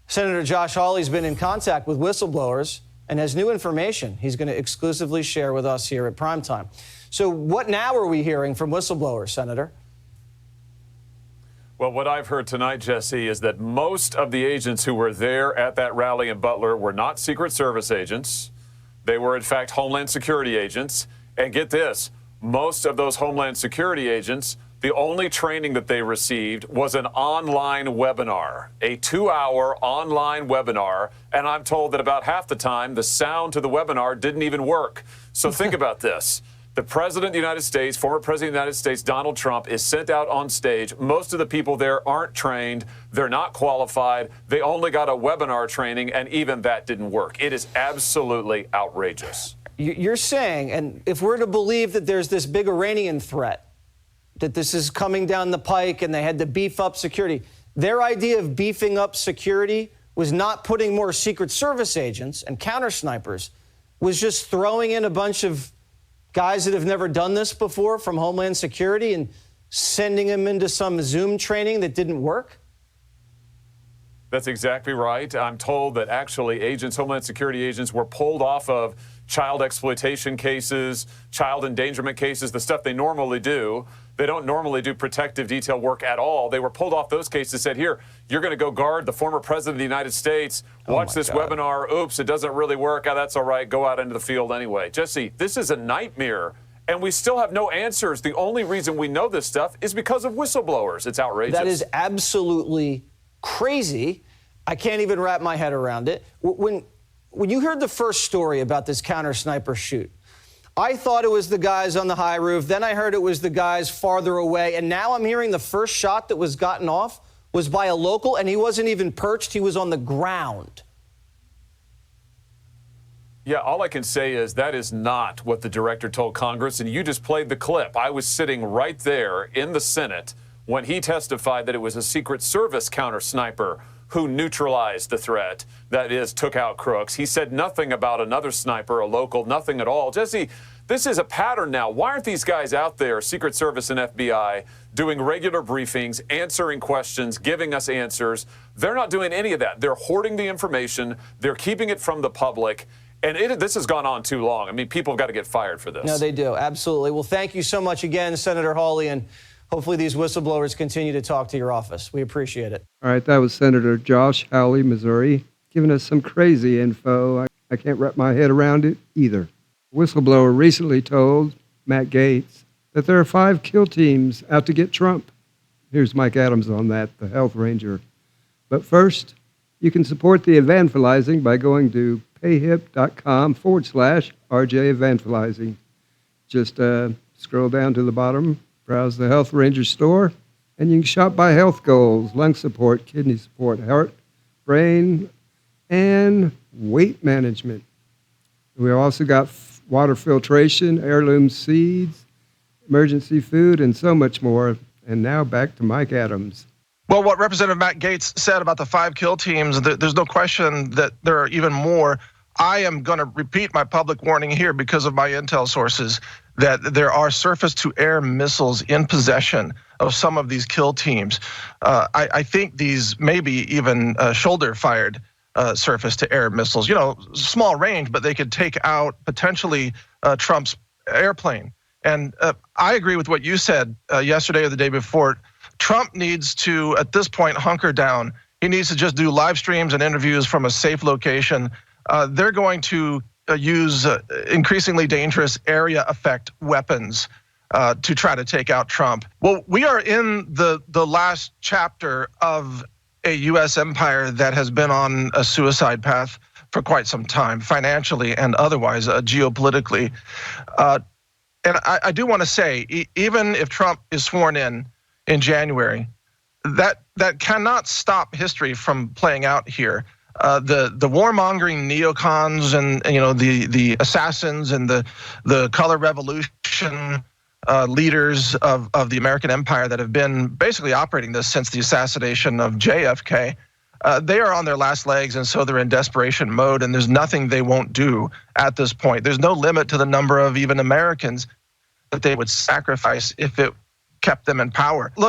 Senator Josh Hawley's been in contact with whistleblowers and has new information he's going to exclusively share with us here at Primetime. So what now are we hearing from whistleblowers, Senator? Well, what I've heard tonight, Jesse, is that most of the agents who were there at that rally in Butler were not Secret Service agents. They were, in fact, Homeland Security agents. And get this, most of those Homeland Security agents, the only training that they received was an online webinar, a 2-hour online webinar. And I'm told that about half the time, the sound to the webinar didn't even work. So think about this. The President of the United States, former President of the United States, Donald Trump, is sent out on stage. Most of the people there aren't trained. They're not qualified. They only got a webinar training, and even that didn't work. It is absolutely outrageous. You're saying, and if we're to believe that there's this big Iranian threat, that this is coming down the pike and they had to beef up security, their idea of beefing up security was not putting more Secret Service agents and counter snipers, was just throwing in a bunch of guys that have never done this before from Homeland Security and sending them into some Zoom training that didn't work? That's exactly right. I'm told that actually agents, Homeland Security agents, were pulled off of child exploitation cases, child endangerment cases, the stuff they normally do. They don't normally do protective detail work at all. They were pulled off those cases, said, here, you're going to go guard the former president of the United States. Watch this webinar. Oops, it doesn't really work. Oh, that's all right. Go out into the field anyway. Jesse, this is a nightmare, and we still have no answers. The only reason we know this stuff is because of whistleblowers. It's outrageous. That is absolutely crazy. I can't even wrap my head around it. When you heard the first story about this counter sniper shoot, I thought it was the guys on the high roof. Then I heard it was the guys farther away. And now I'm hearing the first shot that was gotten off was by a local, and he wasn't even perched. He was on the ground. Yeah, all I can say is that is not what the director told Congress, and you just played the clip. I was sitting right there in the Senate when he testified that it was a Secret Service counter sniper who neutralized the threat, that is, took out Crooks. He said nothing about another sniper, a local, nothing at all. Jesse, this is a pattern now. Why aren't these guys out there, Secret Service and FBI, doing regular briefings, answering questions, giving us answers? They're not doing any of that. They're hoarding the information. They're keeping it from the public. And this has gone on too long. I mean, people have got to get fired for this. No, they do. Absolutely. Well, thank you so much again, Senator Hawley, and hopefully these whistleblowers continue to talk to your office. We appreciate it. All right, that was Senator Josh Hawley, Missouri, giving us some crazy info. I can't wrap my head around it either. A whistleblower recently told Matt Gaetz that there are 5 kill teams out to get Trump. Here's Mike Adams on that, the health ranger. But first, you can support the evangelizing by going to payhip.com/RJ Evangelizing. Just scroll down to the bottom, browse the Health Ranger store, and you can shop by health goals, lung support, kidney support, heart, brain, and weight management. We also got water filtration, heirloom seeds, emergency food, and so much more. And now back to Mike Adams. Well, what Representative Matt Gaetz said about the 5 kill teams, there's no question that there are even more. I am going to repeat my public warning here because of my intel sources that there are surface-to-air missiles in possession of some of these kill teams. I think these may be even shoulder-fired surface-to-air missiles. You know, small range, but they could take out potentially Trump's airplane. And I agree with what you said yesterday or the day before. Trump needs to, at this point, hunker down. He needs to just do live streams and interviews from a safe location. They're going to use increasingly dangerous area effect weapons to try to take out Trump. Well, we are in the last chapter of a U.S. empire that has been on a suicide path for quite some time, financially and otherwise, geopolitically. And I do want to say, even if Trump is sworn in January, that cannot stop history from playing out here. The warmongering neocons and you know the assassins and the color revolution leaders of the American empire that have been basically operating this since the assassination of JFK, they are on their last legs, and so they're in desperation mode, and there's nothing they won't do at this point. There's no limit to the number of even Americans that they would sacrifice if it kept them in power. Look,